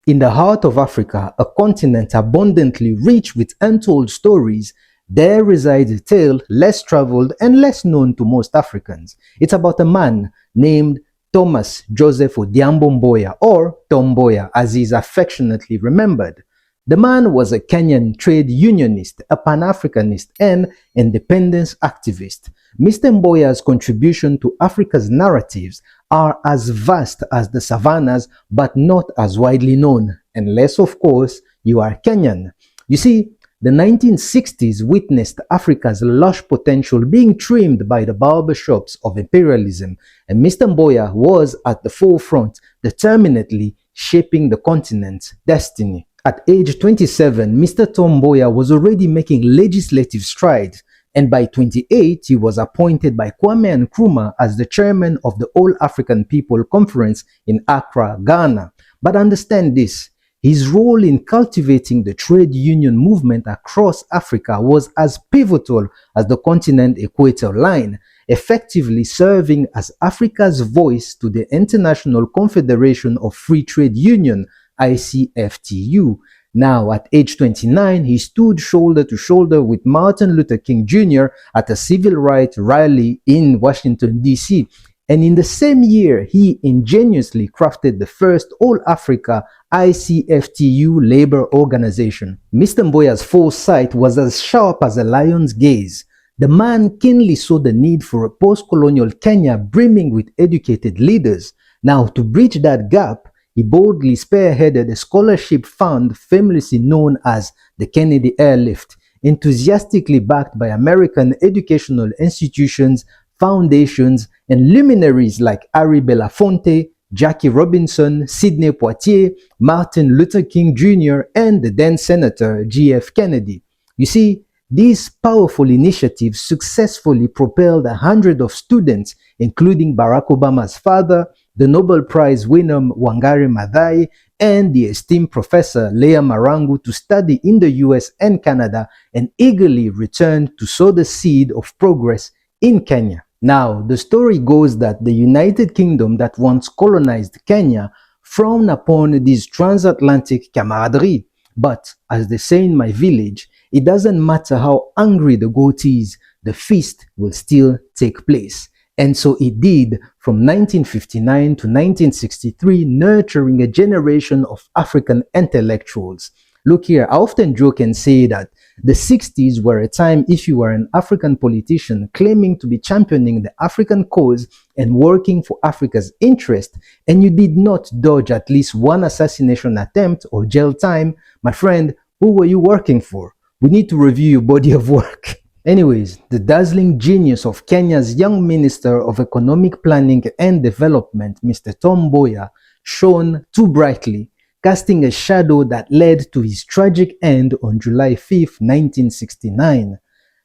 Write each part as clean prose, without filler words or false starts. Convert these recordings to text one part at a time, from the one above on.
In the heart of Africa, a continent abundantly rich with untold stories, there resides a tale less traveled and less known to most Africans. It's about a man named Thomas Joseph Odhiambo Mboya, or Tom Mboya as he is affectionately remembered. The man was a Kenyan trade unionist, a Pan-Africanist, and independence activist. Mr. Mboya's contribution to Africa's narratives are as vast as the savannas, but not as widely known, unless, of course, you are Kenyan. You see, the 1960s witnessed Africa's lush potential being trimmed by the barbershops of imperialism, and Mr. Mboya was at the forefront, determinedly shaping the continent's destiny. At age 27, Mr. Tom Mboya was already making legislative strides, and by 28, he was appointed by Kwame Nkrumah as the chairman of the All African People Conference in Accra, Ghana. But understand this, his role in cultivating the trade union movement across Africa was as pivotal as the continent equator line, effectively serving as Africa's voice to the International Confederation of Free Trade Union, ICFTU. Now, at age 29, he stood shoulder to shoulder with Martin Luther King Jr. at a civil rights rally in Washington, D.C. And in the same year, he ingeniously crafted the first All-Africa ICFTU labor organization. Mr. Mboya's foresight was as sharp as a lion's gaze. The man keenly saw the need for a post-colonial Kenya brimming with educated leaders. Now, to bridge that gap, he boldly spearheaded a scholarship fund famously known as the Kennedy Airlift, enthusiastically backed by American educational institutions, foundations, and luminaries like Harry Belafonte, Jackie Robinson, Sidney Poitier, Martin Luther King Jr., and the then Senator G.F. Kennedy. You see, these powerful initiatives successfully propelled hundreds of students, including Barack Obama's father, the Nobel Prize winner Wangari Maathai, and the esteemed Professor Leah Marangu to study in the US and Canada and eagerly returned to sow the seed of progress in Kenya. Now, the story goes that the United Kingdom that once colonized Kenya frowned upon this transatlantic camaraderie. But, as they say in my village, it doesn't matter how angry the goat is, the feast will still take place. And so it did from 1959 to 1963, nurturing a generation of African intellectuals. Look here, I often joke and say that the 60s were a time if you were an African politician claiming to be championing the African cause and working for Africa's interest, and you did not dodge at least one assassination attempt or jail time, my friend, who were you working for? We need to review your body of work. Anyways, the dazzling genius of Kenya's young Minister of Economic Planning and Development, Mr. Tom Mboya, shone too brightly, casting a shadow that led to his tragic end on July 5, 1969.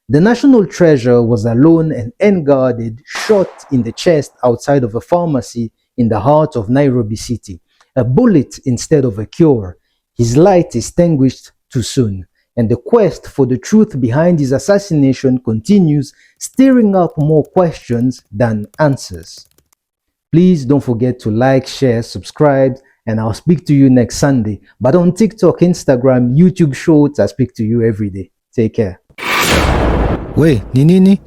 The national treasure was alone and unguarded, shot in the chest outside of a pharmacy in the heart of Nairobi city. A bullet instead of a cure. His light extinguished too soon. And the quest for the truth behind his assassination continues, stirring up more questions than answers. Please don't forget to like, share, subscribe, and I'll speak to you next Sunday. But on TikTok, Instagram, YouTube Shorts, I speak to you every day. Take care. We, ni nini?